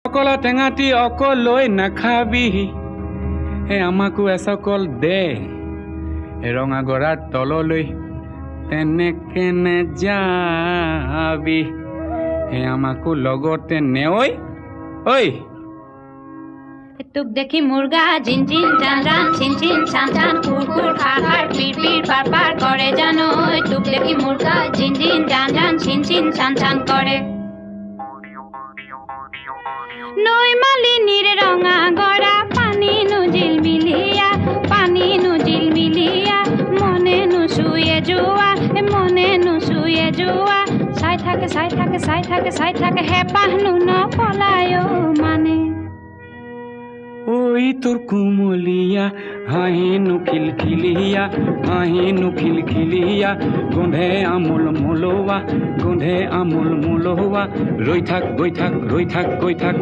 অকলা টেঙাটি অকলৈ নাখাবি হে আমাকো এচকল দে ৰঙা গৰাৰ তললৈ তেনেকে নেযাবি হে আমাকো লগতে নেঐ ঐ তোক দেখি মুৰ্গা জিন জিন জান জান চিন চিন চান চান কুৰ কুৰ খাৰ খাৰ পিৰ পিৰ পাৰ পাৰ কৰে জানো তোক দেখি মুৰ্গা জিন জিন জান জান চিন চিন চান চান কৰে নৈ মালিনীৰ ৰঙা গৰা পানী নুজিল মিলিয়া মনে নুচুয়ে যোৱা চাই থাকে হেঁপাহনো নপলায় মানে ঐ তোৰ কুমলীয়া হাঁহিনো খিলখিলিয়া গোন্ধে আমোল মোলোৱা ৰৈ থাক গৈ থাক